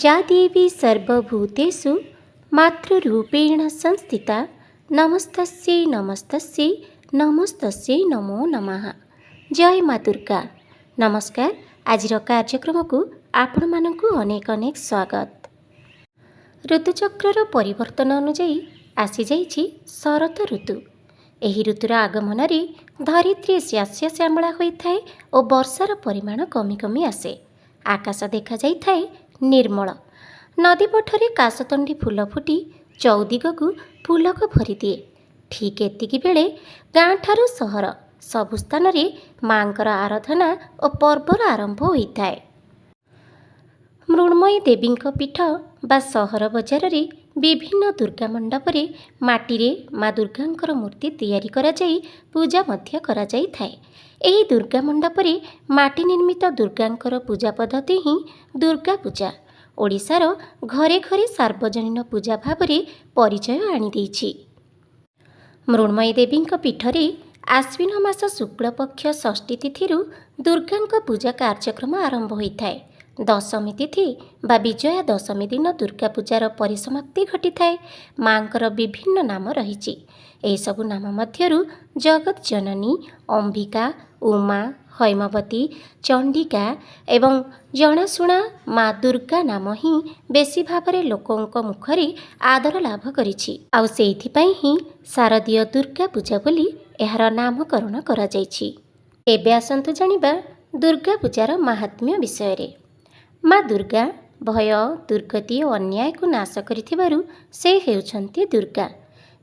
या देवी सर्वभूतेषु मातृरूपेण संस्थिता नमस्तस्यै नमस्तस्यै नमस्तस्यै नमो नमः। जय माँ दुर्गा। नमस्कार। आजिर कार्यक्रम को आपण मानकु अनेक अनेक स्वागत। ऋतुचक्र परिवर्तन अनुजाई आसी जाइछि शरत ऋतु। एही ऋतुर आगमन रे धरित्री श्यास्य श्यामला होइथाए और वर्षार परिमाण कमी कमी आसे। आकाश देखा जाइथाए निर्मल। नदी पठरे काशतंडी फूल फुटी चौदिगकु फूलक भरी दिए। ठीक एतिकी बेले गाँ ठारू सहर सबु स्थान रे मांकर आराधना और पर्वर आरंभ होइथाए। मृण्मयी देवींक पीठ बा सहर बजार रे विभिन्न दुर्गा मंडप रे माटी रे माँ दुर्गांकर मूर्ति तैयारी करा जाई पूजा मध्य करा जाई थाए। एही दुर्गा मंडप रे माटी निर्मित दुर्गांकर पूजा पद्धति ही दुर्गा पूजा ओडिशार घरे घरे सार्वजनीन पूजा भाव रे परिचय आनी देइछि। मृण्मयी देवींक पीठरे आश्विन मास शुक्ल पक्ष षष्ठी तिथिरु दुर्गांक पूजा कार्यक्रम आरंभ होइथाए। दशमी तिथि बा विजया दशमी दिन दुर्गा पूजार परिसमाप्ति घटिथाए। मांकर विभिन्न नाम रहिछि। एहि सबु नाम मध्यरु जगत जननी, अंबिका, उमा, हैमवती, चंडिका एवं जनाशुना माँ दुर्गा नाम ही बेसी भावरे लोकंक मुखरे आदर लाभ करिछि। आउ सेइथिपई ही शारदीय दुर्गा पूजा बोली एहार नामकरण करा जाइछि। एबे आसंतु जानिबा दुर्गा पूजार महात्म्य विषय रे। माँ दुर्गा भय, दुर्गति और अन्याय को नाश करिथिबारु से हेउछन्ति दुर्गा।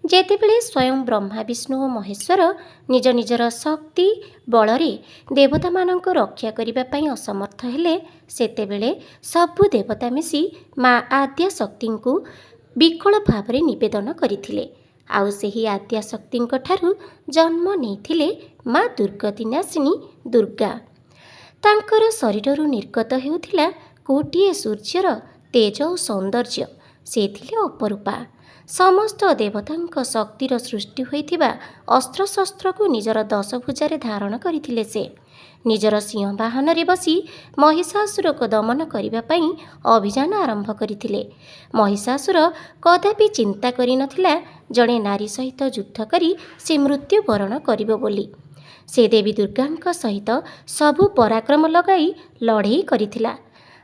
जेतेबेले स्वयं ब्रह्मा विष्णु और महेश्वर निज निजर शक्ति बलरे देवता मानक रक्षा करिबा पई असमर्थ हेले सेतेबेले सबु देवता मिसी माँ आद्या शक्ति को विकल भावरे निवेदन करिथिले। आउ सेही आद्या शक्ति ठारू जन्म नेइथिले माँ दुर्गतिनाशिनी दुर्गा। तांकर शरीररू निर्गत हेउथिला कोटिए सूर्यर तेज और सौंदर्य। से थिले अपरूपा। समस्त देवतांक शक्तिर सृष्टि होइथिबा अस्त्र शस्त्र को निजर दशभुजारे धारण करिथिले। से निजर सिंह वाहन रे बसी महिषासुर को दमन करिबा पई अभियान आरंभ करिथिले। महिषासुर कदापि चिंता करि नथिला जणे नारी सहित युद्ध करी से मृत्यु वरण करिबो बोली। से देवी दुर्गांक सहित सबु पराक्रम लगाई लड़ाई करिथिला।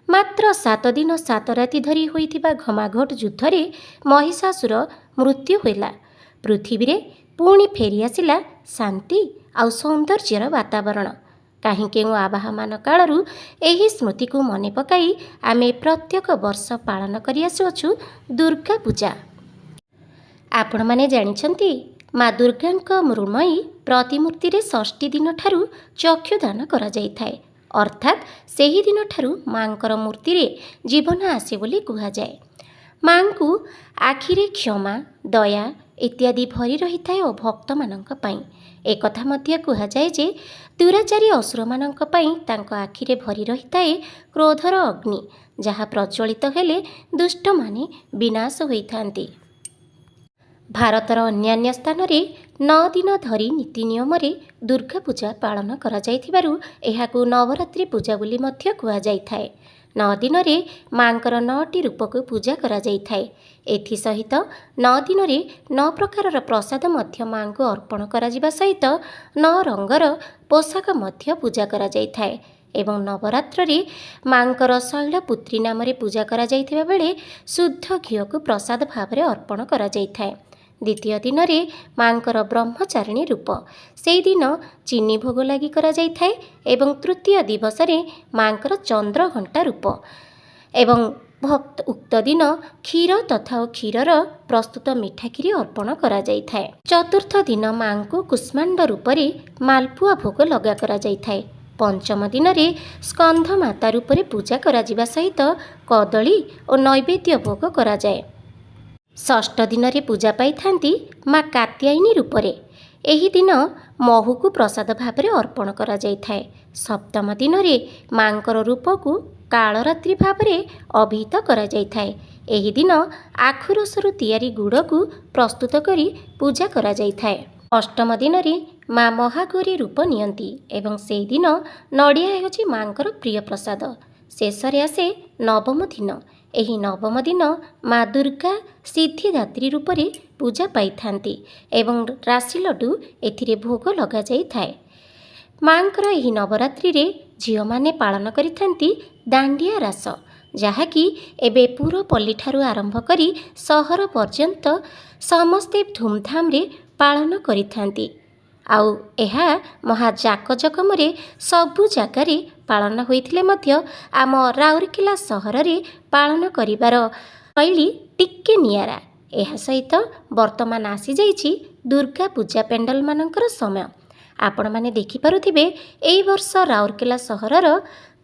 मात्र 7 दिन 7 राति धरी होइथिबा घमाघोट युद्ध रे महिषासुर मृत्यु होला। पृथ्वी रे पुणी फेरी आसिला शांति आउ सौंदर्यर वातावरण। काहीं केउ आवाहमान कालरू एही स्मृति को मने पकाई आमे प्रत्येक वर्ष पालन करि आसुछु दुर्गा पूजा। आपण माने जानिछन्ति माँ दुर्गांक मृण्मयी प्रतिमूर्ति रे षष्ठी दिन ठारू चक्षुदान करा जाइथाए। अर्थात सेही दिन ठारू मांकर मूर्ति रे जीवन आसे बोली कुहा जाए। मां को आखिरे क्षमा दया इत्यादि भरी रही थाए और भक्त मानक पई। एक कथा मध्य कुहा जाए जे दुराचारी असुर मानक पई तांको आखिरे भरी रही थाए क्रोधर अग्नि, जहा प्रज्वलित हेले दुष्ट माने विनाश होइथांती। भारतर अन्यान्य स्थान रे 9 दिन धरी नीति नियम रे दुर्गा पूजा पालन करा जाइथिबारु एहाकु नवरात्रि पूजा बोली मध्य कुहा जाइथाए। 9 दिन रे मांकर 9टी रूप को पूजा करा जाइथाए। एथि सहित 9 दिन रे 9 प्रकारर प्रसाद मध्य मां को अर्पण करा जिबा सहित 9 रंगर पोशाक मध्य पूजा करा जाइथाए। एवं नवरात्र रे मांकर शैलपुत्री नाम रे पूजा करा जाइथिबा बेले शुद्ध घिओ को प्रसाद भाव रे अर्पण करा जाइथाए। द्वितीय दिन रे मांकर ब्रह्मचारिणी रूप से दिन चीनी भोग लगी करा जाइथाए। एवं तृतीय दिवस रे मांकर चंद्र घंटा रूप एवं भक्त उक्त दिन क्षीर तथा क्षीरर प्रस्तुत मिठा खीरी अर्पण करा जाइथाए। चतुर्थ दिन मां को कुष्मांड रूप रे मालपुआ भोग लगा करा जाइथाए। पंचम दिन रे स्कंध माता रूप रे पूजा करा जिबा सहित कदली और नैवेद्य भोग करा जाए। षष्ठ दिन रे पूजा पाई थांती माँ कात्यायनी रूप रे। एही दिन महू को प्रसाद भाव रे अर्पण करा जाइथाए। सप्तम दिन रे मांकर रूप को कालरात्रि भाव रे अभिहित करा जाइथाए। एही दिन आखु रसरु तैयारी गुड़ को प्रस्तुत करी पूजा करा जाइथाए। अष्टम दिन रे माँ महागौरी रूप नियंती एवं से दिन नड़िया हेउछि मांकर प्रिय प्रसाद। शेषरे आसे नवम दिन। ଏହି ନବମ ଦିନ ମା ଦୁର୍ଗା ସିଦ୍ଧିଦାତ୍ରୀ ରୂପରେ ପୂଜା ପାଇଥାନ୍ତି ଏବଂ ରାଶି ଲଡ଼ୁ ଏଥିରେ ଭୋଗ ଲଗାଯାଇଥାଏ। ମାଙ୍କର ଏହି ନବରାତ୍ରିରେ ଝିଅମାନେ ପାଳନ କରିଥାନ୍ତି ଦାଣ୍ଡିଆ ରାସ, ଯାହାକି ଏବେ ପୁରପଲ୍ଲୀଠାରୁ ଆରମ୍ଭ କରି ସହର ପର୍ଯ୍ୟନ୍ତ ସମସ୍ତେ ଧୁମଧାମରେ ପାଳନ କରିଥାନ୍ତି। ଆଉ ଏହା ମହା ଜାକଜକମରେ ସବୁ ଜାଗାରେ ପାଳନ ହୋଇଥିଲେ ମଧ୍ୟ ଆମ ରାଉରକେଲା ସହରରେ ପାଳନ କରିବାର ଶୈଳୀ ଟିକେ ନିଆରା। ଏହା ସହିତ ବର୍ତ୍ତମାନ ଆସିଯାଇଛି ଦୁର୍ଗା ପୂଜା ପେଣ୍ଡାଲମାନଙ୍କର ସମୟ। ଆପଣମାନେ ଦେଖିପାରୁଥିବେ ଏହି ବର୍ଷ ରାଉରକେଲା ସହରର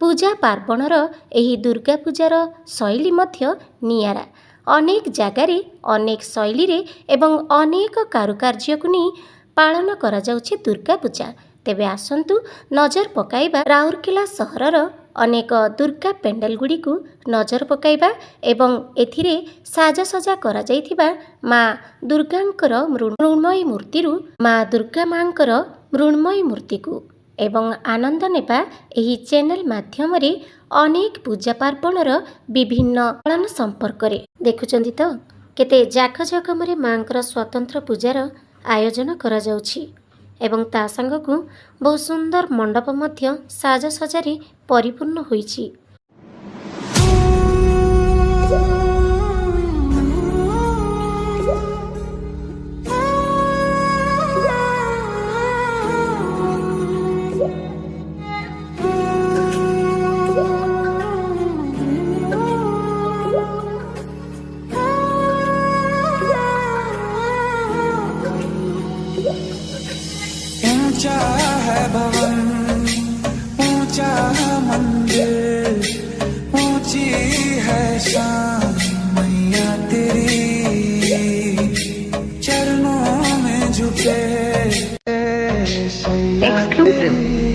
ପୂଜା ପାର୍ବଣର ଏହି ଦୁର୍ଗା ପୂଜାର ଶୈଳୀ ମଧ୍ୟ ନିଆରା। ଅନେକ ଜାଗାରେ ଅନେକ ଶୈଳୀରେ ଏବଂ ଅନେକ କାରୁକାର୍ଯ୍ୟକୁ ନେଇ ପାଳନ କରାଯାଉଛି ଦୁର୍ଗା ପୂଜା। ତେବେ ଆସନ୍ତୁ ନଜର ପକାଇବା ରାଉରକେଲା ସହରର ଅନେକ ଦୁର୍ଗା ପେଣ୍ଡାଲ ଗୁଡ଼ିକୁ ନଜର ପକାଇବା ଏବଂ ଏଥିରେ ସାଜସଜା କରାଯାଇଥିବା ମା ଦୁର୍ଗାଙ୍କର ମୃଣ୍ମୟୀ ମୂର୍ତ୍ତିରୁ ମା ଦୁର୍ଗା ମାଙ୍କର ମୃଣ୍ମୟୀ ମୂର୍ତ୍ତିକୁ ଏବଂ ଆନନ୍ଦ ନେବା ଏହି ଚ୍ୟାନେଲ ମାଧ୍ୟମରେ ଅନେକ ପୂଜା ପାର୍ବଣର ବିଭିନ୍ନ ପାଳନ ସମ୍ପର୍କରେ। ଦେଖୁଛନ୍ତି ତ କେତେ ଜାକଜକମରେ ମାଙ୍କର ସ୍ୱତନ୍ତ୍ର ପୂଜାର ଆୟୋଜନ କରାଯାଉଛି ଏବଂ ତା ସାଙ୍ଗକୁ ବହୁ ସୁନ୍ଦର ମଣ୍ଡପ ମଧ୍ୟ ସାଜସଜାରେ ପରିପୂର୍ଣ୍ଣ ହୋଇଛି। ऊंचा है भवन, ऊंचा मंदिर, ऊंची है शान मैया तेरी, चरणों में झुके सैया तेरी।